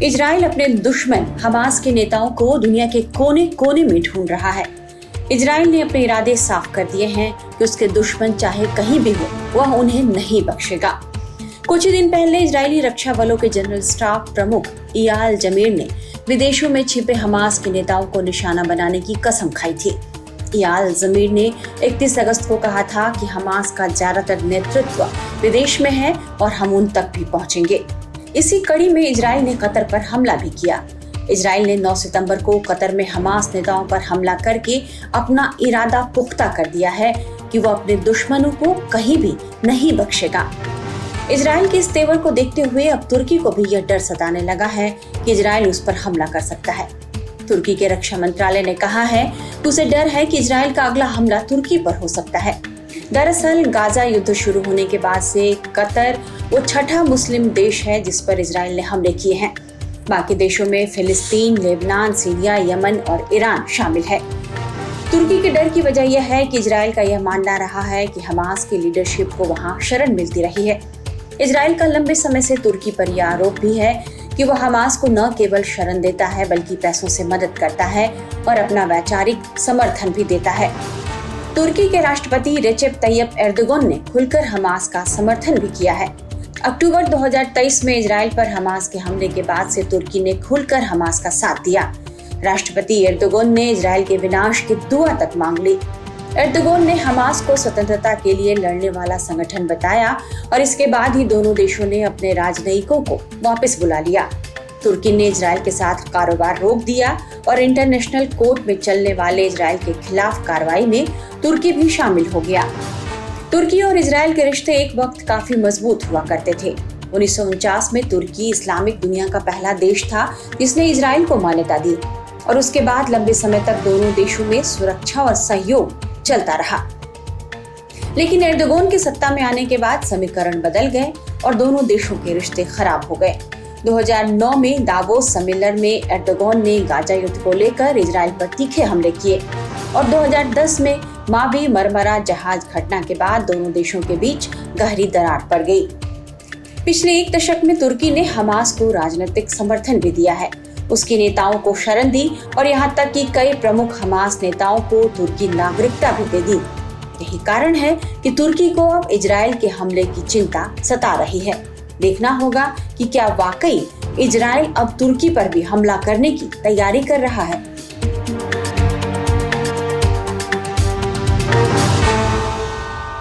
Israel अपने दुश्मन Hamas के नेताओं को दुनिया के कोने कोने में ढूंढ रहा है। इजराइल ने अपने इरादे साफ कर दिए हैं कि उसके दुश्मन चाहे कहीं भी हो, वह उन्हें नहीं बख्शेगा। कुछ ही दिन पहले इजरायली रक्षा बलों के जनरल स्टाफ प्रमुख इयाल जमीर ने विदेशों में छिपे हमास के नेताओं को निशाना बनाने की कसम खाई थी। इयाल जमीर ने 31 अगस्त को कहा था कि हमास का ज्यादातर नेतृत्व विदेश में है और हम उन तक भी पहुंचेंगे। इसी कड़ी में इजराइल ने कतर पर हमला भी किया। इजराइल ने 9 सितंबर को कतर में हमास नेताओं पर हमला करके अपना इरादा पुख्ता कर दिया है कि वो अपने दुश्मनों को कहीं भी नहीं बख्शेगा। इजराइल के इस तेवर को देखते हुए अब तुर्की को भी यह डर सताने लगा है कि इजराइल उस पर हमला कर सकता है। तुर्की के रक्षा मंत्रालय ने कहा है कि उसे डर है कि इजराइल का अगला हमला तुर्की पर हो सकता है। दरअसल गाजा युद्ध शुरू होने के बाद से कतर वो छठा मुस्लिम देश है जिस पर इजराइल ने हमले किए हैं। बाकी देशों में फिलिस्तीन, लेबनान, सीरिया, यमन और ईरान शामिल है। तुर्की के डर की वजह यह है कि इजराइल का यह मानना रहा है कि हमास की लीडरशिप को वहां शरण मिलती रही है। इजराइल का लंबे समय से तुर्की पर यह आरोप भी है कि वह हमास को न केवल शरण देता है बल्कि पैसों से मदद करता है और अपना वैचारिक समर्थन भी देता है। तुर्की के राष्ट्रपति रेचेप तैयप एर्दोगन ने खुलकर हमास का समर्थन भी किया है। अक्टूबर 2023 में इजराइल पर हमास के हमले के बाद से तुर्की ने खुलकर हमास का साथ दिया। राष्ट्रपति एर्दोगन ने इजराइल के विनाश की दुआ तक मांग ली। एर्दोगन ने हमास को स्वतंत्रता के लिए लड़ने वाला संगठन बताया और इसके बाद ही दोनों देशों ने अपने राजनयिकों को वापस बुला लिया। तुर्की ने इजराइल के साथ कारोबार रोक दिया और इंटरनेशनल कोर्ट में चलने वाले इजराइल के खिलाफ कार्रवाई में तुर्की भी शामिल हो गया। तुर्की और इजराइल के रिश्ते एक वक्त काफी मजबूत हुआ करते थे। 1949 में तुर्की इस्लामिक दुनिया का पहला देश था जिसने इजराइल को मान्यता दी और उसके बाद लंबे समय तक दोनों देशों में सुरक्षा और सहयोग चलता रहा। लेकिन एर्दोगन के सत्ता में आने के बाद समीकरण बदल गए और दोनों देशों के रिश्ते खराब हो गए। 2009 में दावोस सम्मेलन में एर्दोगन ने गाजा युद्ध को लेकर इजराइल पर तीखे हमले किए और 2010 में मावी मरमरा जहाज घटना के बाद दोनों देशों के बीच गहरी दरार पड़ गई। पिछले एक दशक में तुर्की ने हमास को राजनीतिक समर्थन भी दिया है, उसके नेताओं को शरण दी और यहाँ तक कि कई प्रमुख हमास नेताओं को तुर्की नागरिकता भी दे दी। यही कारण है कि तुर्की को अब इजराइल के हमले की चिंता सता रही है। देखना होगा कि क्या वाकई इजराइल अब तुर्की पर भी हमला करने की तैयारी कर रहा है।